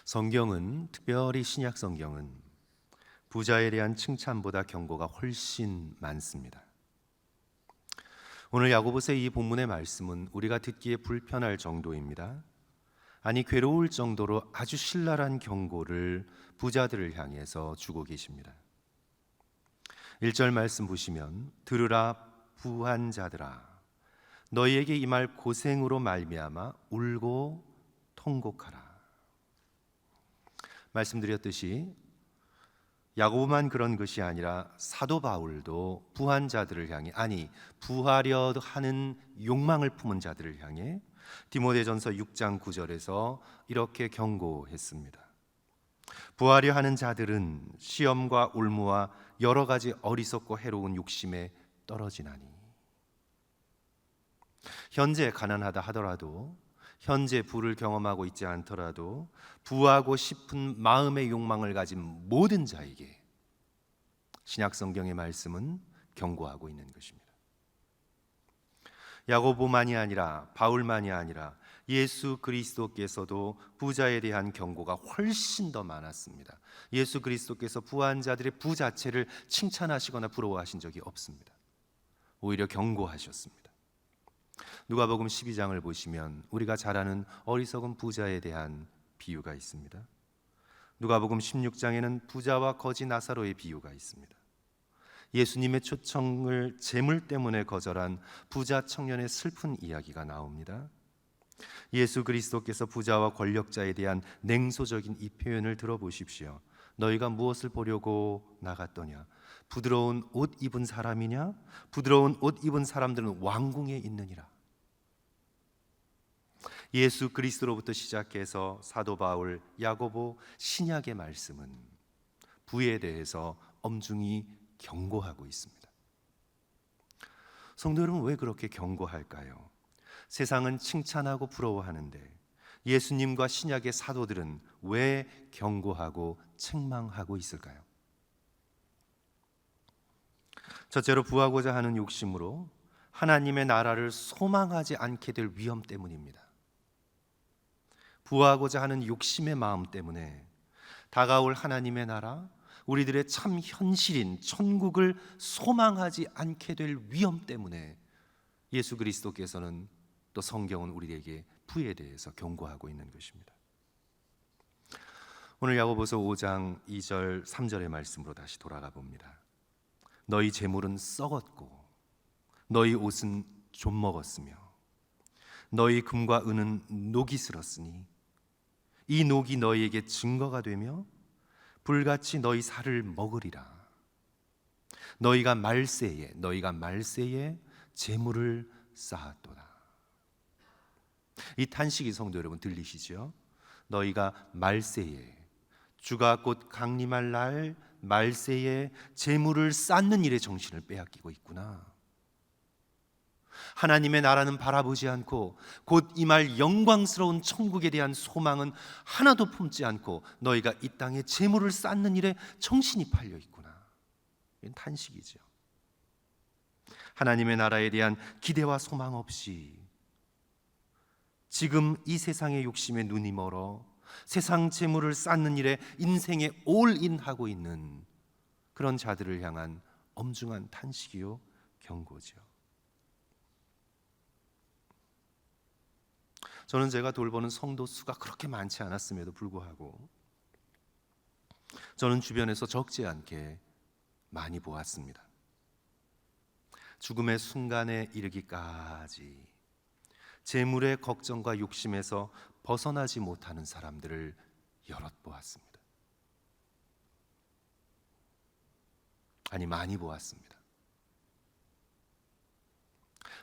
성경은, 특별히 신약 성경은 부자에 대한 칭찬보다 경고가 훨씬 많습니다. 오늘 야고보서의 이 본문의 말씀은 우리가 듣기에 불편할 정도입니다. 아니, 괴로울 정도로 아주 신랄한 경고를 부자들을 향해서 주고 계십니다. 1절 말씀 보시면, 들으라 부한 자들아, 너희에게 임할 고생으로 말미암아 울고 통곡하라. 말씀드렸듯이 야고보만 그런 것이 아니라 사도 바울도 부한 자들을 향해, 아니 부하려 하는 욕망을 품은 자들을 향해 디모데전서 6장 9절에서 이렇게 경고했습니다. 부하려 하는 자들은 시험과 올무와 여러 가지 어리석고 해로운 욕심에 떨어지나니. 현재 가난하다 하더라도, 현재 부를 경험하고 있지 않더라도 부하고 싶은 마음의 욕망을 가진 모든 자에게 신약 성경의 말씀은 경고하고 있는 것입니다. 야고보만이 아니라, 바울만이 아니라 예수 그리스도께서도 부자에 대한 경고가 훨씬 더 많았습니다. 예수 그리스도께서 부한 자들의 부 자체를 칭찬하시거나 부러워하신 적이 없습니다. 오히려 경고하셨습니다. 누가복음 12장을 보시면 우리가 잘 아는 어리석은 부자에 대한 비유가 있습니다. 누가복음 16장에는 부자와 거지 나사로의 비유가 있습니다. 예수님의 초청을 재물 때문에 거절한 부자 청년의 슬픈 이야기가 나옵니다. 예수 그리스도께서 부자와 권력자에 대한 냉소적인 이 표현을 들어보십시오. 너희가 무엇을 보려고 나갔더냐? 부드러운 옷 입은 사람이냐? 부드러운 옷 입은 사람들은 왕궁에 있느니라. 예수 그리스도로부터 시작해서 사도 바울, 야고보, 신약의 말씀은 부에 대해서 엄중히 경고하고 있습니다. 성도 여러분, 왜 그렇게 경고할까요? 세상은 칭찬하고 부러워하는데 예수님과 신약의 사도들은 왜 경고하고 책망하고 있을까요? 첫째로, 부하고자 하는 욕심으로 하나님의 나라를 소망하지 않게 될 위험 때문입니다. 부하고자 하는 욕심의 마음 때문에 다가올 하나님의 나라, 우리들의 참 현실인 천국을 소망하지 않게 될 위험 때문에 예수 그리스도께서는, 또 성경은 우리에게 부에 대해서 경고하고 있는 것입니다. 오늘 야고보서 5장 2절 3절의 말씀으로 다시 돌아가 봅니다. 너희 재물은 썩었고 너희 옷은 좀먹었으며 너희 금과 은은 녹이 슬었으니 이 녹이 너희에게 증거가 되며 불같이 너희 살을 먹으리라. 너희가 말세에 재물을 쌓았도다. 이 탄식이 성도 여러분 들리시죠? 너희가 말세에, 주가 곧 강림할 날 말세에 재물을 쌓는 일에 정신을 빼앗기고 있구나. 하나님의 나라는 바라보지 않고 곧 임할 영광스러운 천국에 대한 소망은 하나도 품지 않고 너희가 이 땅에 재물을 쌓는 일에 정신이 팔려 있구나. 이건 탄식이죠. 하나님의 나라에 대한 기대와 소망 없이 지금 이 세상의 욕심에 눈이 멀어 세상 재물을 쌓는 일에 인생에 올인하고 있는 그런 자들을 향한 엄중한 탄식이요 경고죠. 저는 제가 돌보는 성도 수가 그렇게 많지 않았음에도 불구하고 저는 주변에서 적지 않게 많이 보았습니다. 죽음의 순간에 이르기까지 재물의 걱정과 욕심에서 벗어나지 못하는 사람들을 여럿 보았습니다. 아니, 많이 보았습니다.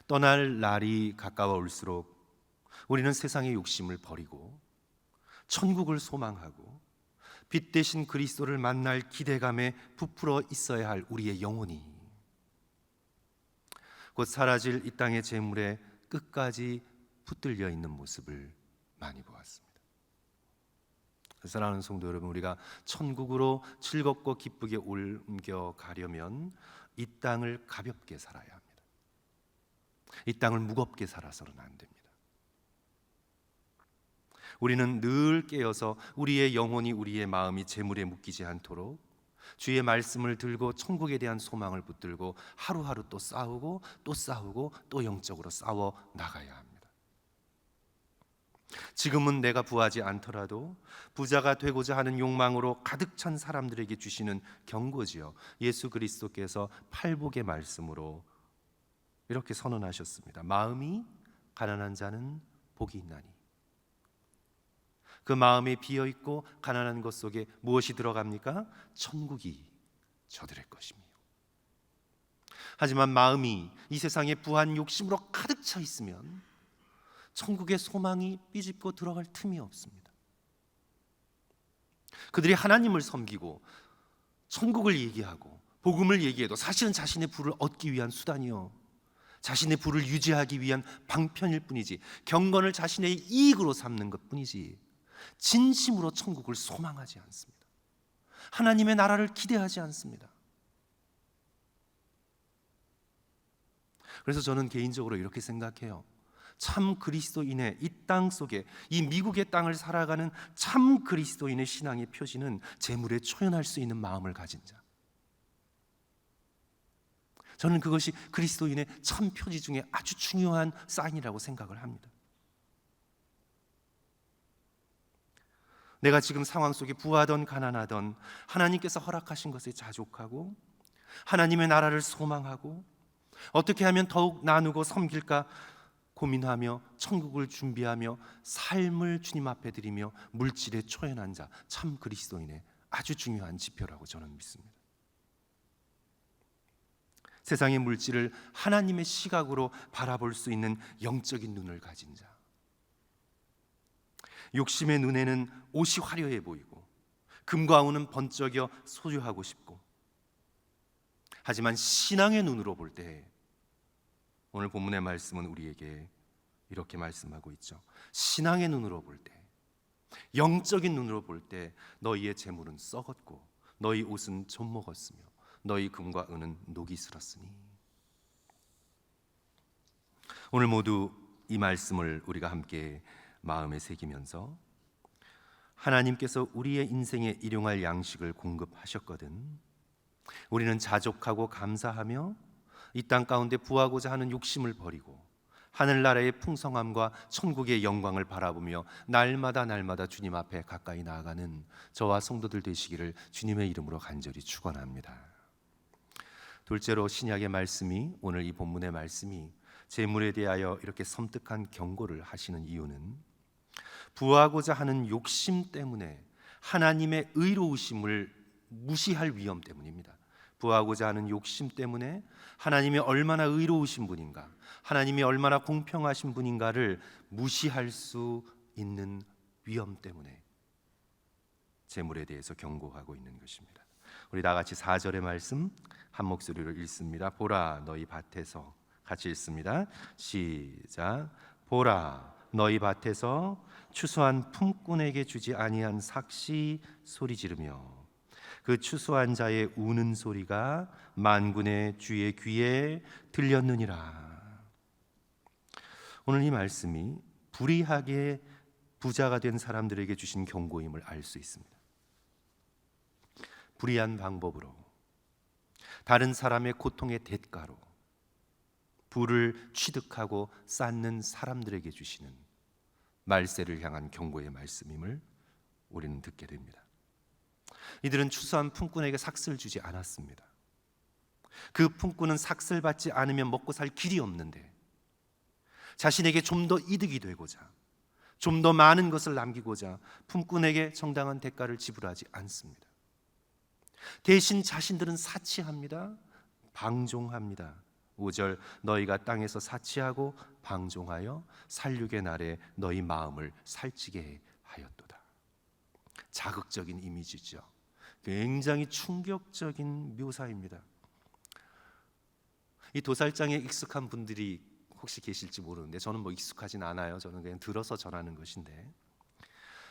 떠날 날이 가까워올수록 우리는 세상의 욕심을 버리고 천국을 소망하고 빛 대신 그리스도를 만날 기대감에 부풀어 있어야 할 우리의 영혼이 곧 사라질 이 땅의 재물에 끝까지 붙들려 있는 모습을 많이 보았습니다. 사랑하는 성도 여러분, 우리가 천국으로 즐겁고 기쁘게 옮겨가려면 이 땅을 가볍게 살아야 합니다. 이 땅을 무겁게 살아서는 안 됩니다. 우리는 늘 깨어서 우리의 영혼이, 우리의 마음이 재물에 묶이지 않도록 주의 말씀을 들고 천국에 대한 소망을 붙들고 하루하루 또 싸우고 또 싸우고 또 영적으로 싸워 나가야 합니다. 지금은 내가 부하지 않더라도 부자가 되고자 하는 욕망으로 가득 찬 사람들에게 주시는 경고지요. 예수 그리스도께서 팔복의 말씀으로 이렇게 선언하셨습니다. 마음이 가난한 자는 복이 있나니. 그 마음이 비어있고 가난한 것 속에 무엇이 들어갑니까? 천국이 저들의 것이며. 하지만 마음이 이 세상의 부한 욕심으로 가득 차 있으면 천국의 소망이 삐집고 들어갈 틈이 없습니다. 그들이 하나님을 섬기고 천국을 얘기하고 복음을 얘기해도 사실은 자신의 부를 얻기 위한 수단이요, 자신의 부를 유지하기 위한 방편일 뿐이지, 경건을 자신의 이익으로 삼는 것 뿐이지 진심으로 천국을 소망하지 않습니다. 하나님의 나라를 기대하지 않습니다. 그래서 저는 개인적으로 이렇게 생각해요. 참 그리스도인의 이 땅 속에, 이 미국의 땅을 살아가는 참 그리스도인의 신앙의 표지는 재물에 초연할 수 있는 마음을 가진 자. 저는 그것이 그리스도인의 참 표지 중에 아주 중요한 사인이라고 생각을 합니다. 내가 지금 상황 속에 부하던 가난하던 하나님께서 허락하신 것에 자족하고 하나님의 나라를 소망하고 어떻게 하면 더욱 나누고 섬길까 고민하며 천국을 준비하며 삶을 주님 앞에 드리며 물질에 초연한 자, 참 그리스도인의 아주 중요한 지표라고 저는 믿습니다. 세상의 물질을 하나님의 시각으로 바라볼 수 있는 영적인 눈을 가진 자, 욕심의 눈에는 옷이 화려해 보이고 금과 은은 번쩍여 소유하고 싶고, 하지만 신앙의 눈으로 볼 때 오늘 본문의 말씀은 우리에게 이렇게 말씀하고 있죠. 신앙의 눈으로 볼 때, 영적인 눈으로 볼 때 너희의 재물은 썩었고 너희 옷은 좀 먹었으며 너희 금과 은은 녹이 슬었으니. 오늘 모두 이 말씀을 우리가 함께 마음에 새기면서 하나님께서 우리의 인생에 일용할 양식을 공급하셨거든 우리는 자족하고 감사하며 이 땅 가운데 부하고자 하는 욕심을 버리고 하늘나라의 풍성함과 천국의 영광을 바라보며 날마다 주님 앞에 가까이 나아가는 저와 성도들 되시기를 주님의 이름으로 간절히 축원합니다. 둘째로, 신약의 말씀이, 오늘 이 본문의 말씀이 재물에 대하여 이렇게 섬뜩한 경고를 하시는 이유는 부하고자 하는 욕심 때문에 하나님의 의로우심을 무시할 위험 때문입니다. 부하고자 하는 욕심 때문에 하나님이 얼마나 의로우신 분인가, 하나님이 얼마나 공평하신 분인가를 무시할 수 있는 위험 때문에 재물에 대해서 경고하고 있는 것입니다. 우리 다 같이 4절의 말씀 한 목소리로 읽습니다. 보라, 너희 밭에서, 같이 읽습니다. 시작. 보라, 너희 밭에서 추수한 품꾼에게 주지 아니한 삭시 소리 지르며 그 추수한 자의 우는 소리가 만군의 주의 귀에 들렸느니라. 오늘 이 말씀이 불의하게 부자가 된 사람들에게 주신 경고임을 알 수 있습니다. 불의한 방법으로, 다른 사람의 고통의 대가로 부를 취득하고 쌓는 사람들에게 주시는 말세를 향한 경고의 말씀임을 우리는 듣게 됩니다. 이들은 추수한 품꾼에게 삭슬 주지 않았습니다. 그 품꾼은 삭슬 받지 않으면 먹고 살 길이 없는데 자신에게 좀 더 이득이 되고자, 좀 더 많은 것을 남기고자 품꾼에게 정당한 대가를 지불하지 않습니다. 대신 자신들은 사치합니다. 방종합니다. 5절, 너희가 땅에서 사치하고 방종하여 살육의 날에 너희 마음을 살찌게 하였도다. 자극적인 이미지죠. 굉장히 충격적인 묘사입니다. 이 도살장에 익숙한 분들이 혹시 계실지 모르는데 저는 뭐 익숙하진 않아요. 저는 그냥 들어서 전하는 것인데,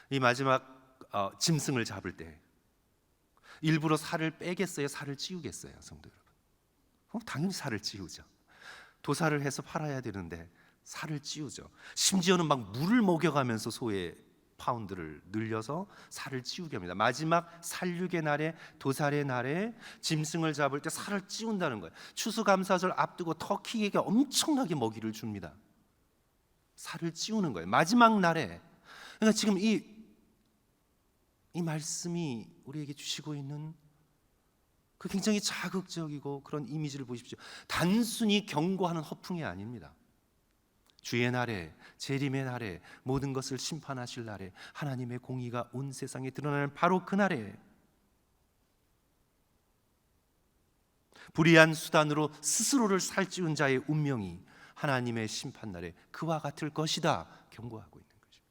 이 마지막 짐승을 잡을 때 일부러 살을 빼겠어요? 살을 찌우겠어요? 성도 여러분, 당연히 살을 찌우죠. 도살을 해서 팔아야 되는데 살을 찌우죠. 심지어는 막 물을 먹여가면서 소에 파운드를 늘려서 살을 찌우게 합니다. 마지막 살육의 날에, 도살의 날에 짐승을 잡을 때 살을 찌운다는 거예요. 추수감사절 앞두고 터키에게 엄청나게 먹이를 줍니다. 살을 찌우는 거예요. 마지막 날에. 그러니까 지금 이 말씀이 우리에게 주시고 있는 그 굉장히 자극적이고 그런 이미지를 보십시오. 단순히 경고하는 허풍이 아닙니다. 주의 날에, 재림의 날에, 모든 것을 심판하실 날에, 하나님의 공의가 온 세상에 드러나는 바로 그 날에 불의한 수단으로 스스로를 살찌운 자의 운명이 하나님의 심판 날에 그와 같을 것이다 경고하고 있는 거죠.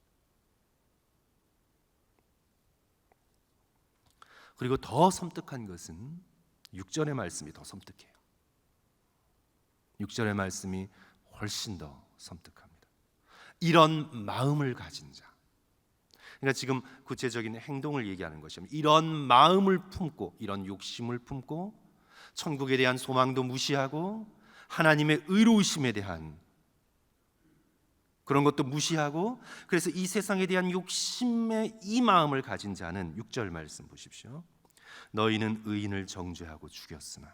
그리고 더 섬뜩한 것은 6절의 말씀이 더 섬뜩해요. 6절의 말씀이 훨씬 더 섬뜩합니다. 이런 마음을 가진 자. 그러니까 지금 구체적인 행동을 얘기하는 것이면 이런 마음을 품고, 이런 욕심을 품고 천국에 대한 소망도 무시하고 하나님의 의로우심에 대한 그런 것도 무시하고, 그래서 이 세상에 대한 욕심의 이 마음을 가진 자는 6절 말씀 보십시오. 너희는 의인을 정죄하고 죽였으나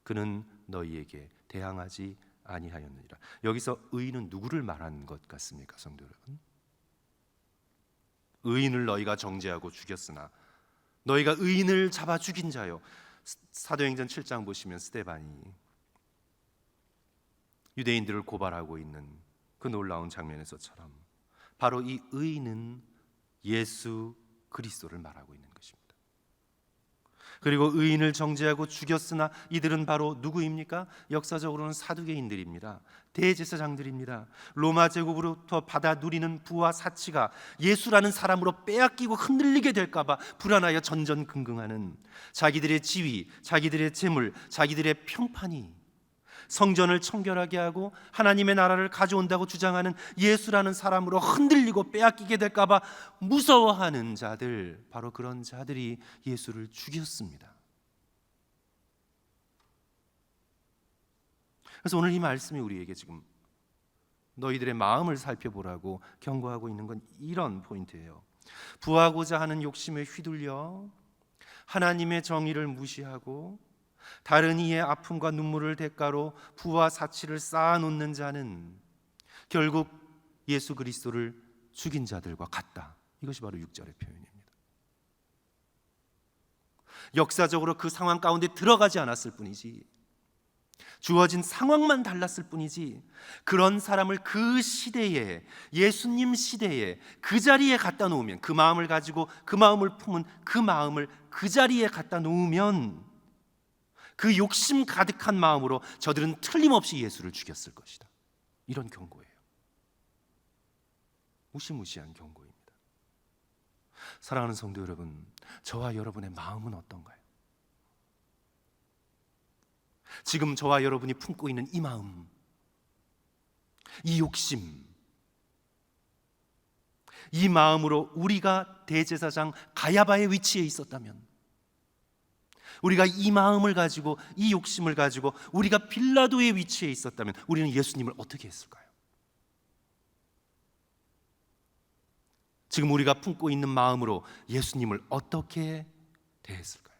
그는 너희에게 대항하지 아니하였느니라. 여기서 의인은 누구를 말하는 것 같습니까, 성도 여러분? 의인을 너희가 정죄하고 죽였으나, 너희가 의인을 잡아 죽인 자요. 사도행전 7장 보시면 스데반이 유대인들을 고발하고 있는 그 놀라운 장면에서처럼 바로 이 의인은 예수 그리스도를 말하고 있는 것입니다. 그리고 의인을 정죄하고 죽였으나 이들은 바로 누구입니까? 역사적으로는 사두개인들입니다. 대제사장들입니다. 로마 제국으로부터 받아 누리는 부와 사치가 예수라는 사람으로 빼앗기고 흔들리게 될까 봐 불안하여 전전긍긍하는 자기들의 지위, 자기들의 재물, 자기들의 평판이 성전을 청결하게 하고 하나님의 나라를 가져온다고 주장하는 예수라는 사람으로 흔들리고 빼앗기게 될까 봐 무서워하는 자들, 바로 그런 자들이 예수를 죽였습니다. 그래서 오늘 이 말씀이 우리에게 지금 너희들의 마음을 살펴보라고 경고하고 있는 건 이런 포인트예요. 부하고자 하는 욕심에 휘둘려 하나님의 정의를 무시하고 다른 이의 아픔과 눈물을 대가로 부와 사치를 쌓아놓는 자는 결국 예수 그리스도를 죽인 자들과 같다. 이것이 바로 6절의 표현입니다. 역사적으로 그 상황 가운데 들어가지 않았을 뿐이지, 주어진 상황만 달랐을 뿐이지, 그런 사람을 그 시대에, 예수님 시대에 그 자리에 갖다 놓으면, 그 마음을 가지고 그 마음을 품은 그 마음을 그 자리에 갖다 놓으면 그 욕심 가득한 마음으로 저들은 틀림없이 예수를 죽였을 것이다. 이런 경고예요. 무시무시한 경고입니다. 사랑하는 성도 여러분, 저와 여러분의 마음은 어떤가요? 지금 저와 여러분이 품고 있는 이 마음, 이 욕심, 이 마음으로 우리가 대제사장 가야바의 위치에 있었다면, 우리가 이 마음을 가지고, 이 욕심을 가지고 우리가 빌라도의 위치에 있었다면 우리는 예수님을 어떻게 했을까요? 지금 우리가 품고 있는 마음으로 예수님을 어떻게 대했을까요?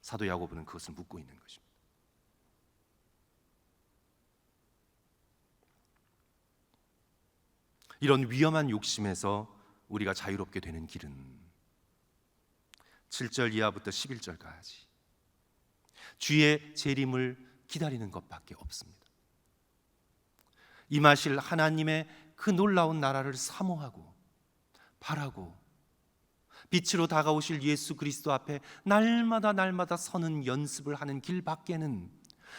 사도 야고보는 그것을 묻고 있는 것입니다. 이런 위험한 욕심에서 우리가 자유롭게 되는 길은 7절 이하부터 11절까지 주의 재림을 기다리는 것밖에 없습니다. 임하실 하나님의 그 놀라운 나라를 사모하고 바라고 빛으로 다가오실 예수 그리스도 앞에 날마다 서는 연습을 하는 길 밖에는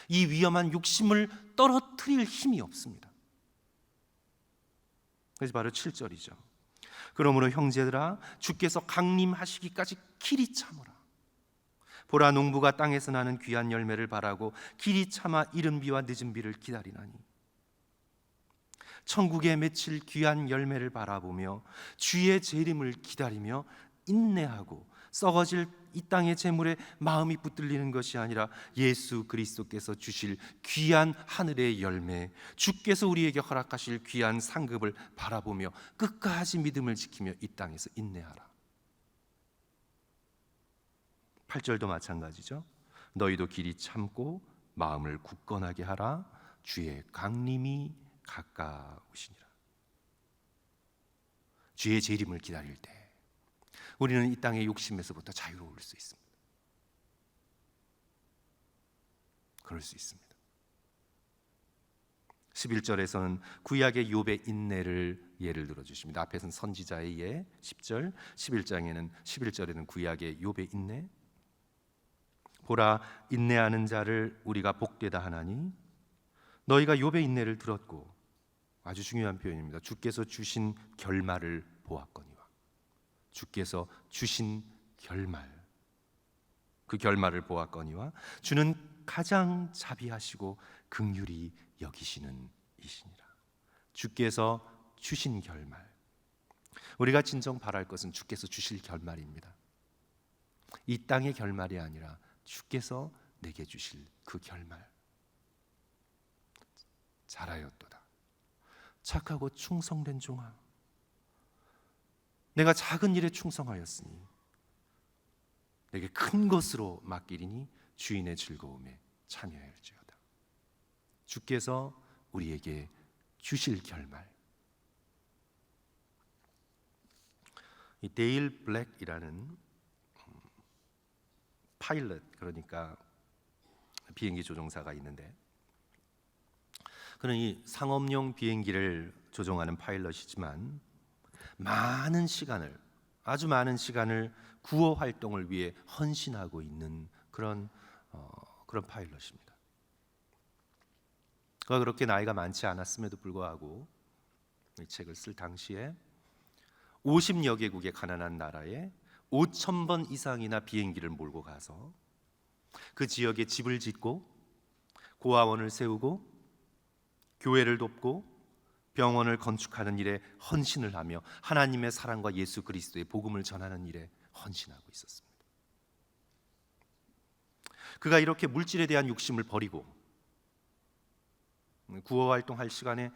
이 위험한 욕심을 떨어뜨릴 힘이 없습니다. 그래서 바로 7절이죠. 그러므로 형제들아, 주께서 강림하시기까지 길이 참으라. 보라, 농부가 땅에서 나는 귀한 열매를 바라고 길이 참아 이른 비와 늦은 비를 기다리나니, 천국에 맺힐 귀한 열매를 바라보며 주의 재림을 기다리며 인내하고 썩어질 이 땅의 재물에 마음이 붙들리는 것이 아니라 예수 그리스도께서 주실 귀한 하늘의 열매, 주께서 우리에게 허락하실 귀한 상급을 바라보며 끝까지 믿음을 지키며 이 땅에서 인내하라. 8절도 마찬가지죠. 너희도 길이 참고 마음을 굳건하게 하라. 주의 강림이 가까우시니라. 주의 재림을 기다릴 때 우리는 이 땅의 욕심에서부터 자유로울 수 있습니다. 그럴 수 있습니다. 11절에서는 구약의 욥의 인내를 예를 들어 주십니다. 앞에서는 선지자의 예 10절, 11절에는 구약의 욥의 인내. 보라, 인내하는 자를 우리가 복되다 하나니 너희가 욥의 인내를 들었고, 아주 중요한 표현입니다. 주께서 주신 결말을 보았거니와. 주께서 주신 결말, 그 결말을 보았거니와 주는 가장 자비하시고 긍휼히 여기시는 이시니라. 주께서 주신 결말, 우리가 진정 바랄 것은 주께서 주실 결말입니다. 이 땅의 결말이 아니라 주께서 내게 주실 그 결말. 잘하였도다 착하고 충성된 종아, 내가 작은 일에 충성하였으니 내게 큰 것으로 맡기리니 주인의 즐거움에 참여할지어다. 주께서 우리에게 주실 결말. 이 데일 블랙이라는 파일럿, 그러니까 비행기 조종사가 있는데, 그는 이 상업용 비행기를 조종하는 파일럿이지만 아주 많은 시간을 구호 활동을 위해 헌신하고 있는 그런 파일럿입니다. 그가 그렇게 나이가 많지 않았음에도 불구하고 이 책을 쓸 당시에 50여 개국의 가난한 나라에 5,000번 이상이나 비행기를 몰고 가서 그 지역에 집을 짓고 고아원을 세우고 교회를 돕고 병원을 건축하는 일에 헌신을 하며 하나님의 사랑과 예수 그리스도의 복음을 전하는 일에 헌신하고 있었습니다. 그가 이렇게 물질에 대한 욕심을 버리고 구호 활동할 시간에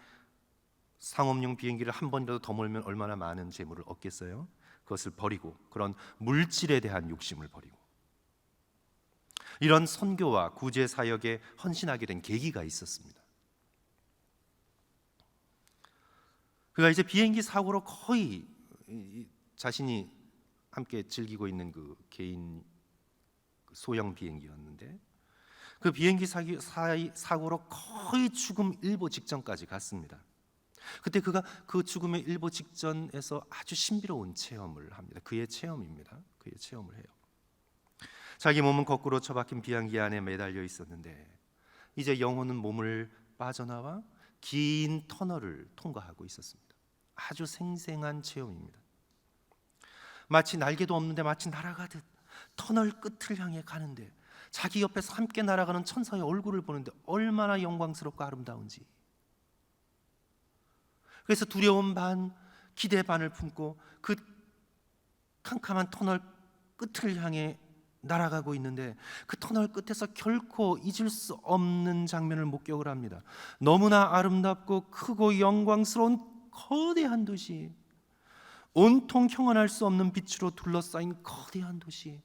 상업용 비행기를 한 번이라도 더 몰면 얼마나 많은 재물을 얻겠어요? 그것을 버리고, 그런 물질에 대한 욕심을 버리고 이런 선교와 구제 사역에 헌신하게 된 계기가 있었습니다. 그가 이제 비행기 사고로 거의 자신이 함께 즐기고 있는 그 개인 소형 비행기였는데, 그 비행기 사고로 거의 죽음 일보 직전까지 갔습니다. 그때 그가 그 죽음의 일보 직전에서 아주 신비로운 체험을 합니다. 그의 체험입니다. 그의 체험을 해요. 자기 몸은 거꾸로 처박힌 비행기 안에 매달려 있었는데 이제 영혼은 몸을 빠져나와 긴 터널을 통과하고 있었습니다. 아주 생생한 체험입니다. 마치 날개도 없는데 마치 날아가듯 터널 끝을 향해 가는데 자기 옆에서 함께 날아가는 천사의 얼굴을 보는데 얼마나 영광스럽고 아름다운지. 그래서 두려움 반 기대 반을 품고 그 캄캄한 터널 끝을 향해 날아가고 있는데, 그 터널 끝에서 결코 잊을 수 없는 장면을 목격을 합니다. 너무나 아름답고 크고 영광스러운 거대한 도시, 온통 형언할 수 없는 빛으로 둘러싸인 거대한 도시.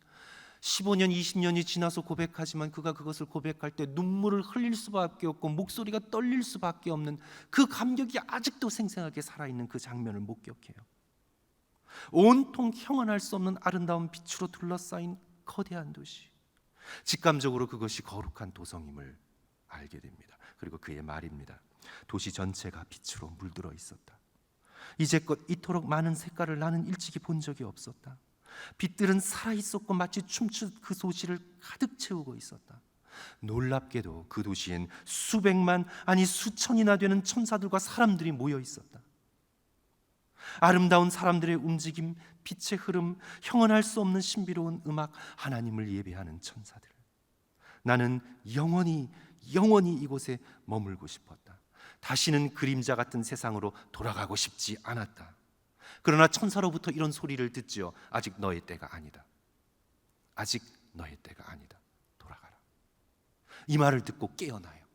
15년 20년이 지나서 고백하지만 그가 그것을 고백할 때 눈물을 흘릴 수밖에 없고 목소리가 떨릴 수밖에 없는 그 감격이 아직도 생생하게 살아있는 그 장면을 목격해요. 온통 형언할 수 없는 아름다운 빛으로 둘러싸인 거대한 도시. 직감적으로 그것이 거룩한 도성임을 알게 됩니다. 그리고 그의 말입니다. 도시 전체가 빛으로 물들어 있었다. 이제껏 이토록 많은 색깔을 나는 일찍이 본 적이 없었다. 빛들은 살아있었고 마치 춤추듯 그 도시를 가득 채우고 있었다. 놀랍게도 그 도시엔 수백만, 아니 수천이나 되는 천사들과 사람들이 모여 있었다. 아름다운 사람들의 움직임, 빛의 흐름, 형언할 수 없는 신비로운 음악, 하나님을 예배하는 천사들. 나는 영원히 이곳에 머물고 싶었다. 다시는 그림자 같은 세상으로 돌아가고 싶지 않았다. 그러나 천사로부터 이런 소리를 듣지요. 아직 너의 때가 아니다. 아직 너의 때가 아니다. 돌아가라. 이 말을 듣고 깨어나요.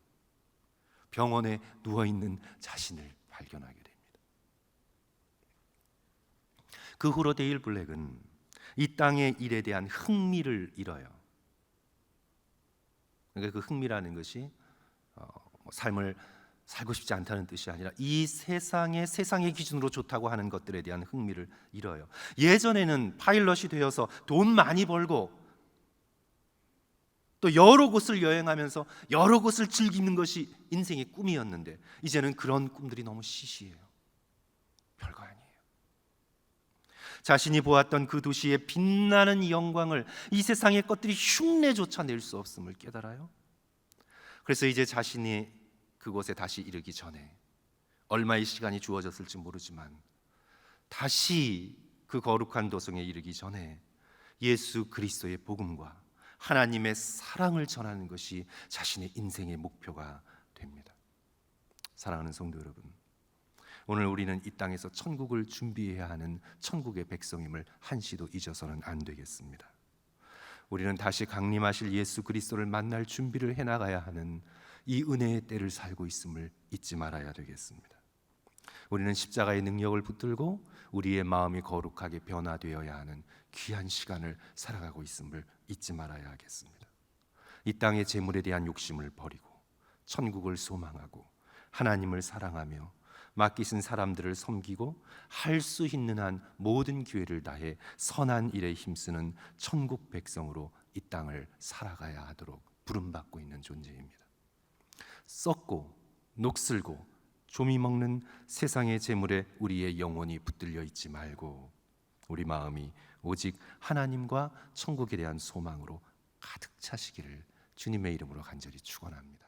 병원에 누워있는 자신을 발견하게 됩니다. 그 후로 데일 블랙은 이 땅의 일에 대한 흥미를 잃어요. 그러니까 그 흥미라는 것이 삶을 살고 싶지 않다는 뜻이 아니라 이 세상의 기준으로 좋다고 하는 것들에 대한 흥미를 잃어요. 예전에는 파일럿이 되어서 돈 많이 벌고 또 여러 곳을 여행하면서 여러 곳을 즐기는 것이 인생의 꿈이었는데 이제는 그런 꿈들이 너무 시시해요. 별거 아니에요. 자신이 보았던 그 도시의 빛나는 영광을 이 세상의 것들이 흉내조차 낼 수 없음을 깨달아요. 그래서 이제 자신이 그곳에 다시 이르기 전에 얼마의 시간이 주어졌을지 모르지만 다시 그 거룩한 도성에 이르기 전에 예수 그리스도의 복음과 하나님의 사랑을 전하는 것이 자신의 인생의 목표가 됩니다. 사랑하는 성도 여러분, 오늘 우리는 이 땅에서 천국을 준비해야 하는 천국의 백성임을 한시도 잊어서는 안 되겠습니다. 우리는 다시 강림하실 예수 그리스도를 만날 준비를 해나가야 하는 이 은혜의 때를 살고 있음을 잊지 말아야 되겠습니다. 우리는 십자가의 능력을 붙들고 우리의 마음이 거룩하게 변화되어야 하는 귀한 시간을 살아가고 있음을 잊지 말아야 하겠습니다. 이 땅의 재물에 대한 욕심을 버리고 천국을 소망하고 하나님을 사랑하며 맡기신 사람들을 섬기고 할 수 있는 한 모든 기회를 다해 선한 일에 힘쓰는 천국 백성으로 이 땅을 살아가야 하도록 부름받고 있는 존재입니다. 썩고 녹슬고 조미 먹는 세상의 재물에 우리의 영혼이 붙들려 있지 말고 우리 마음이 오직 하나님과 천국에 대한 소망으로 가득 차시기를 주님의 이름으로 간절히 축원합니다.